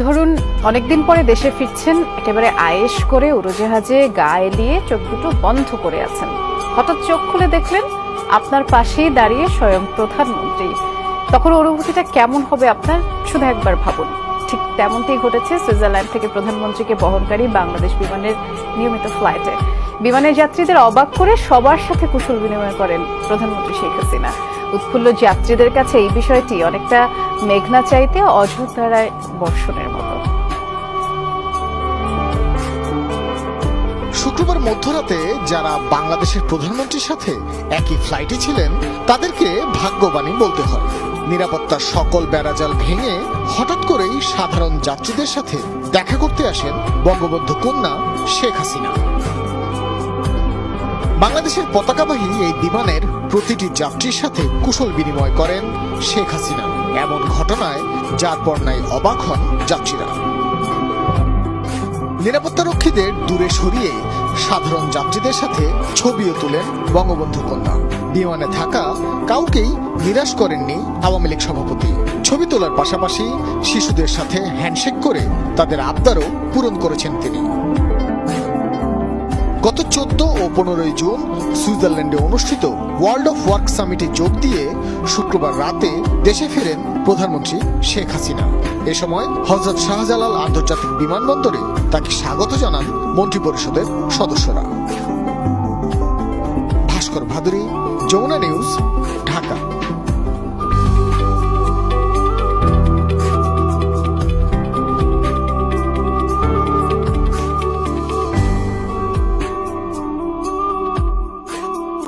ধরুন অনেকদিন পরে দেশে ফিরছেন, একেবারে আয়েশ করে উড়োজাহাজে গা এলিয়ে চোখ দুটো বন্ধ করে আছেন। হঠাৎ চোখ খুলে দেখলেন আপনার পাশেই দাঁড়িয়ে স্বয়ং প্রধানমন্ত্রী। তখন অনুভূতিটা কেমন হবে আপনার, শুধু একবার ভাবুন। ঠিক তেমনটাই ঘটেছে সুইজারল্যান্ড থেকে প্রধানমন্ত্রীকে বহনকারী বাংলাদেশ বিমানের নিয়মিত ফ্লাইটে। বিমানের যাত্রীদের অবাক করে সবার সাথে কুশল বিনিময় করেন প্রধানমন্ত্রী শেখ হাসিনা। উৎফুল্ল যাত্রীদের কাছে এই বিষয়টি অনেকটা মেঘনা চাইতে অযোধ্যায় বর্ষণের মতো। শুক্রবার মধ্যরাতে যারা বাংলাদেশের প্রধানমন্ত্রীর সাথে একই ফ্লাইটে ছিলেন তাদেরকে ভাগ্যবানই বলতে হয়। নিরাপত্তার সকল বেড়াজাল ভেঙে হঠাৎ করেই সাধারণ যাত্রীদের সাথে দেখা করতে আসেন বঙ্গবন্ধু কন্যা শেখ হাসিনা। বাংলাদেশের পতাকাবাহী এই বিমানের প্রতিটি যাত্রীর সাথে কুশল বিনিময় করেন শেখ হাসিনা। এমন ঘটনায় যার পর নাই অবাক হন যাত্রীরা। নিরাপত্তারক্ষীদের দূরে সরিয়ে সাধারণ যাত্রীদের সাথে ছবিও তুলেন বঙ্গবন্ধু কন্যা। বিমানে থাকা কাউকেই নিরাশ করেননি আওয়ামী লীগ সভাপতি। ছবি তোলার পাশাপাশি শিশুদের সাথে হ্যান্ডশেক করে তাদের আবদারও পূরণ করেছেন তিনি। গত 14 ও 15 জুন সুইজারল্যান্ডে অনুষ্ঠিত ওয়ার্ল্ড অফ ওয়ার্ক সামিটে যোগ দিয়ে শুক্রবার রাতে দেশে ফেরেন প্রধানমন্ত্রী শেখ হাসিনা। এ সময় হযরত শাহজালাল আন্তর্জাতিক বিমানবন্দরে তাকে স্বাগত জানান মন্ত্রিপরিষদের সদস্যরা। ভাস্কর ভাদুরী, যমুনা নিউজ,